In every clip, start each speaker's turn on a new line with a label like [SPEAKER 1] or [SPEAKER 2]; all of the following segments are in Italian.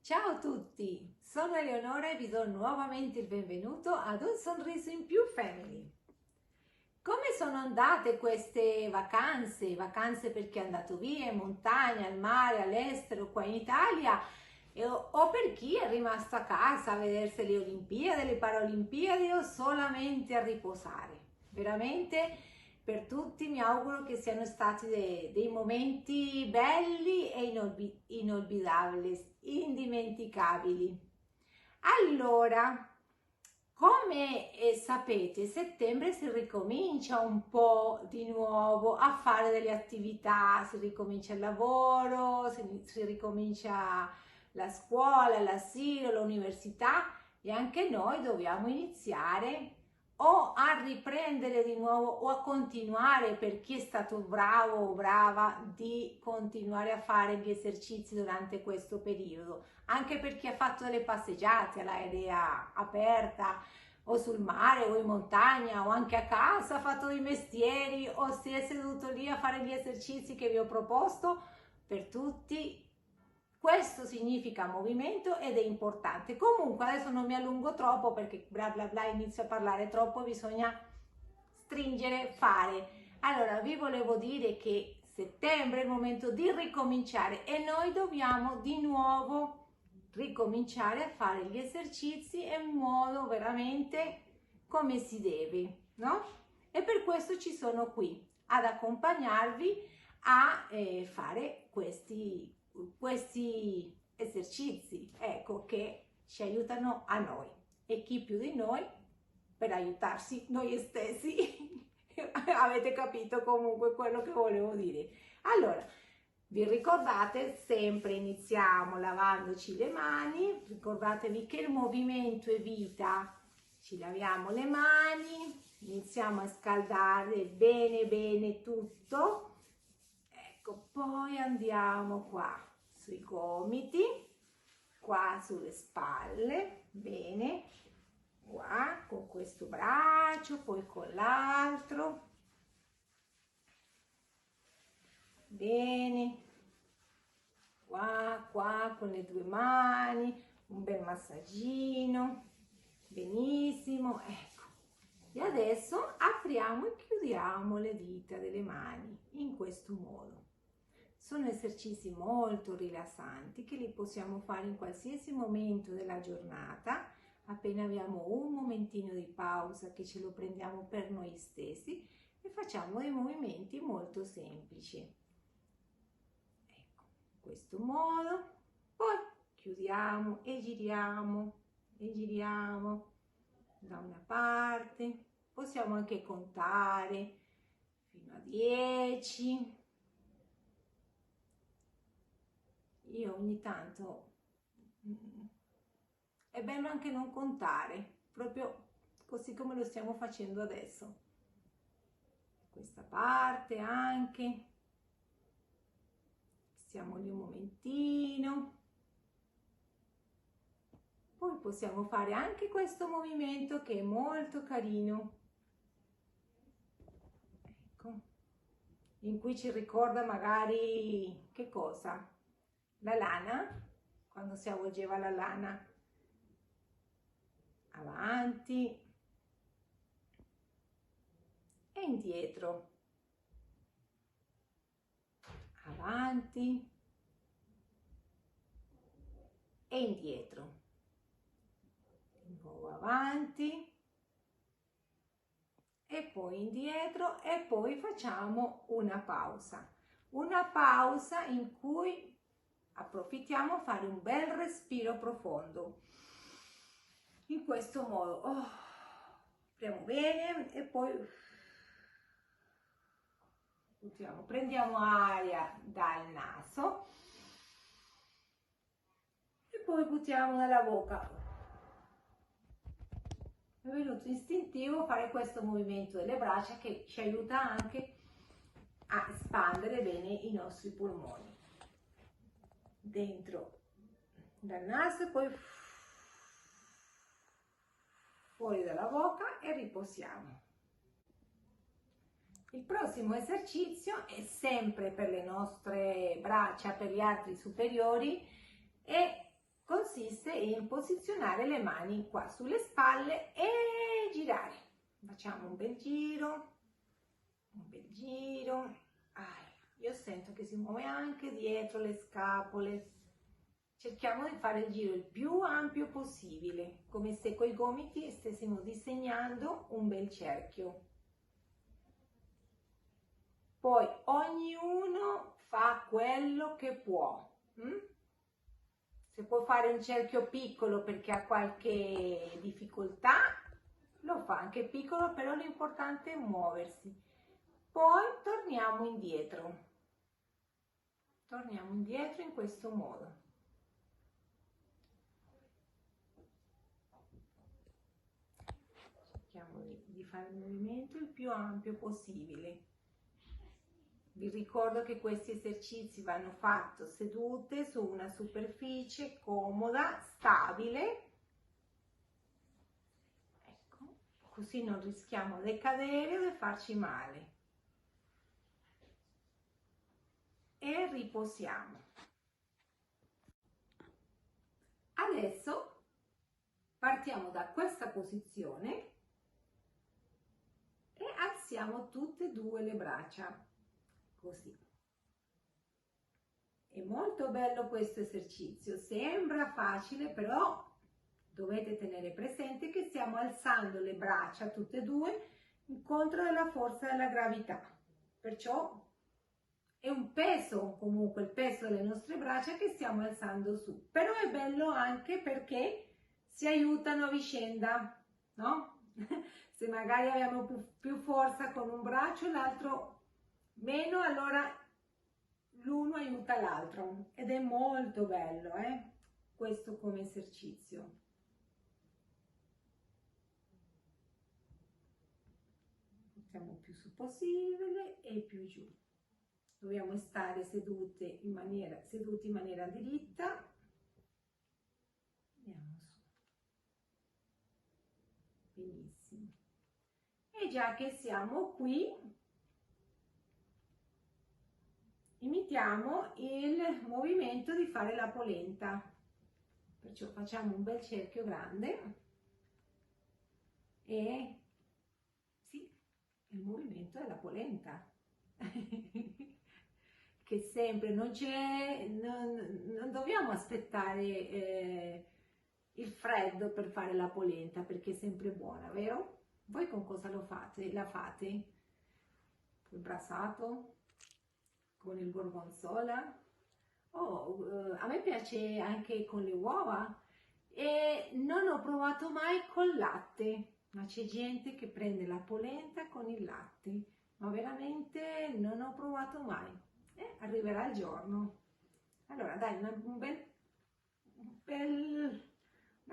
[SPEAKER 1] Ciao a tutti, sono Eleonora e vi do nuovamente il benvenuto ad Un Sorriso in Più Family. Come sono andate queste vacanze? Vacanze per chi è andato via, in montagna, al mare, all'estero, qua in Italia, o per chi è rimasto a casa a vedersi le Olimpiadi, le Paralimpiadi o solamente a riposare. Veramente per tutti mi auguro che siano stati dei momenti belli e inolvidabili, indimenticabili. Allora, come sapete, settembre si ricomincia un po' di nuovo a fare delle attività, si ricomincia il lavoro, si ricomincia la scuola, l'asilo, l'università e anche noi dobbiamo iniziare o a riprendere di nuovo o a continuare, per chi è stato bravo o brava, di continuare a fare gli esercizi durante questo periodo, anche per chi ha fatto delle passeggiate all'aria aperta o sul mare o in montagna o anche a casa, ha fatto dei mestieri o si è seduto lì a fare gli esercizi che vi ho proposto. Per tutti questo significa movimento ed è importante. Comunque adesso non mi allungo troppo perché bla bla bla, inizio a parlare troppo, bisogna stringere, fare. Allora vi volevo dire che settembre è il momento di ricominciare e noi dobbiamo di nuovo ricominciare a fare gli esercizi in modo veramente come si deve, no? E per questo ci sono qui ad accompagnarvi a fare questi esercizi, ecco, che ci aiutano a noi e chi più di noi per aiutarsi noi stessi. Avete capito comunque quello che volevo dire. Allora, vi ricordate, sempre iniziamo lavandoci le mani, ricordatevi che il movimento è vita, ci laviamo le mani, iniziamo a scaldare bene bene tutto. Ecco, poi andiamo qua sui gomiti, qua sulle spalle, bene, qua con questo braccio, poi con l'altro, bene, qua con le due mani, un bel massaggino, benissimo, ecco. E adesso apriamo e chiudiamo le dita delle mani in questo modo. Sono esercizi molto rilassanti che li possiamo fare in qualsiasi momento della giornata, appena abbiamo un momentino di pausa che ce lo prendiamo per noi stessi e facciamo dei movimenti molto semplici. Ecco, in questo modo, poi chiudiamo e giriamo da una parte, possiamo anche contare fino a 10. Io ogni tanto è bello anche non contare, proprio così come lo stiamo facendo adesso. Questa parte anche, stiamo lì un momentino. Poi possiamo fare anche questo movimento che è molto carino, ecco, in cui ci ricorda magari che cosa? La lana, quando si avvolgeva la lana. Avanti e indietro, avanti e indietro, di nuovo avanti e poi indietro e poi facciamo una pausa in cui approfittiamo a fare un bel respiro profondo in questo modo. Apriamo bene e poi prendiamo aria dal naso e poi buttiamo dalla bocca. È venuto istintivo fare questo movimento delle braccia che ci aiuta anche a espandere bene i nostri polmoni. Dentro dal naso e poi fuori dalla bocca e riposiamo. Il prossimo esercizio è sempre per le nostre braccia, per gli arti superiori, e consiste in posizionare le mani qua sulle spalle e girare. Facciamo un bel giro, un bel giro. Io sento che si muove anche dietro le scapole. Cerchiamo di fare il giro il più ampio possibile, come se coi gomiti stessimo disegnando un bel cerchio. Poi ognuno fa quello che può. Se può fare un cerchio piccolo perché ha qualche difficoltà, lo fa anche piccolo, però l'importante è muoversi. Poi torniamo indietro. Torniamo indietro in questo modo. Cerchiamo di fare il movimento il più ampio possibile. Vi ricordo che questi esercizi vanno fatti sedute su una superficie comoda, stabile. Ecco, così non rischiamo di cadere o di farci male. E riposiamo. Adesso partiamo da questa posizione e alziamo tutte e due le braccia, così. È molto bello questo esercizio, sembra facile, però dovete tenere presente che stiamo alzando le braccia tutte e due contro la forza della gravità, perciò è un peso, comunque il peso delle nostre braccia che stiamo alzando su, però è bello anche perché si aiutano a vicenda, no? Se magari abbiamo più forza con un braccio e l'altro meno, allora l'uno aiuta l'altro ed è molto bello, questo come esercizio. Mettiamo più su possibile e più giù. Dobbiamo stare seduti in maniera diritta. Andiamo su. Benissimo. E già che siamo qui, imitiamo il movimento di fare la polenta. Perciò facciamo un bel cerchio grande e sì, il movimento della polenta. Che sempre non dobbiamo aspettare il freddo per fare la polenta, perché è sempre buona, vero? Voi con cosa lo fate? La fate? Col brasato? Con il gorgonzola? A me piace anche con le uova e non ho provato mai col latte, ma c'è gente che prende la polenta con il latte, ma veramente non ho provato mai. Arriverà il giorno. Allora dai, una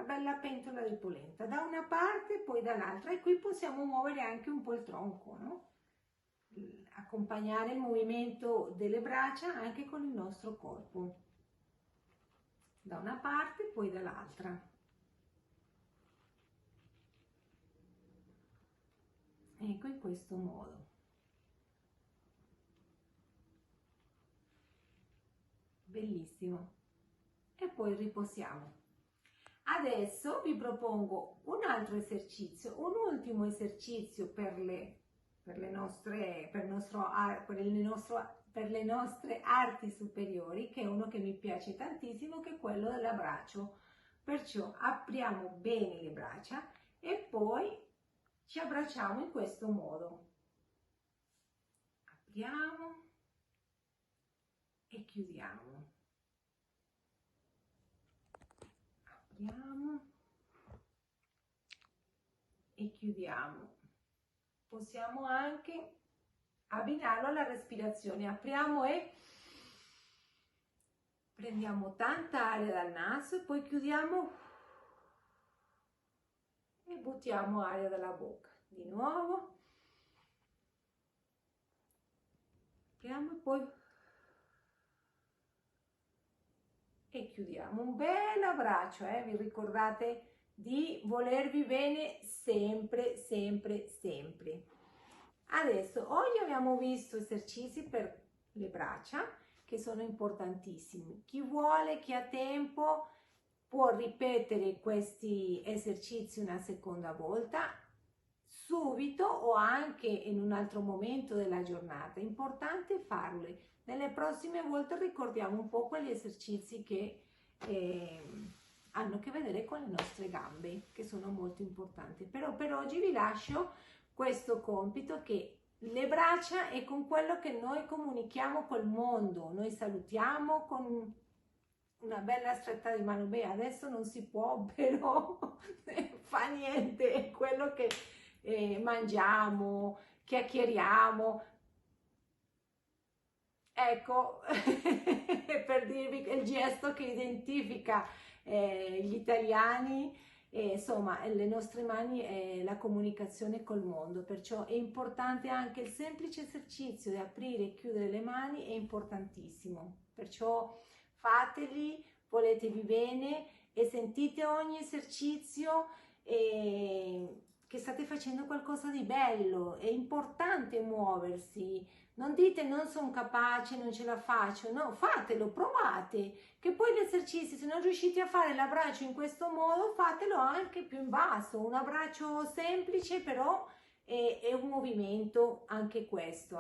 [SPEAKER 1] bella pentola di polenta da una parte e poi dall'altra, e qui possiamo muovere anche un po' il tronco, no? Accompagnare il movimento delle braccia anche con il nostro corpo, da una parte e poi dall'altra. Ecco, in questo modo. Bellissimo. E poi riposiamo. Adesso vi propongo un altro esercizio, un ultimo esercizio per le nostre arti superiori, che è uno che mi piace tantissimo, che è quello dell'abbraccio. Perciò apriamo bene le braccia e poi ci abbracciamo in questo modo. Apriamo e chiudiamo. Apriamo e chiudiamo. Possiamo anche abbinarlo alla respirazione. Apriamo e prendiamo tanta aria dal naso e poi chiudiamo e buttiamo aria dalla bocca. Di nuovo. Apriamo e poi e chiudiamo. Un bel abbraccio, vi ricordate di volervi bene sempre, sempre, sempre. Adesso, oggi abbiamo visto esercizi per le braccia che sono importantissimi. Chi vuole, chi ha tempo, può ripetere questi esercizi una seconda volta, subito o anche in un altro momento della giornata. È importante farli. Nelle prossime volte ricordiamo un po' quegli esercizi che hanno a che vedere con le nostre gambe, che sono molto importanti. Però per oggi vi lascio questo compito, che le braccia è con quello che noi comunichiamo col mondo. Noi salutiamo con una bella stretta di mano. Beh, adesso non si può, però fa niente, è quello che mangiamo, chiacchieriamo. Ecco, per dirvi il gesto che identifica gli italiani, insomma, le nostre mani e la comunicazione col mondo. Perciò è importante anche il semplice esercizio di aprire e chiudere le mani, è importantissimo. Perciò fateli, voletevi bene e sentite ogni esercizio che state facendo qualcosa di bello. È importante muoversi. Non dite non sono capace, non ce la faccio, no, fatelo, provate, che poi gli esercizi, se non riuscite a fare l'abbraccio in questo modo, fatelo anche più in basso, un abbraccio semplice, però è un movimento anche questo,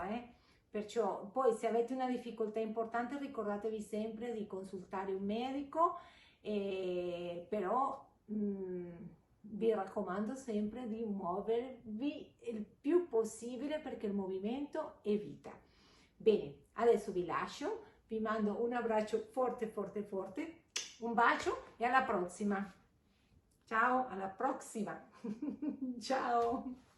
[SPEAKER 1] Perciò poi se avete una difficoltà importante ricordatevi sempre di consultare un medico, però vi raccomando sempre di muovervi il più possibile, perché il movimento è vita. Bene, adesso vi lascio, vi mando un abbraccio forte forte forte, un bacio e alla prossima. Ciao, alla prossima. Ciao.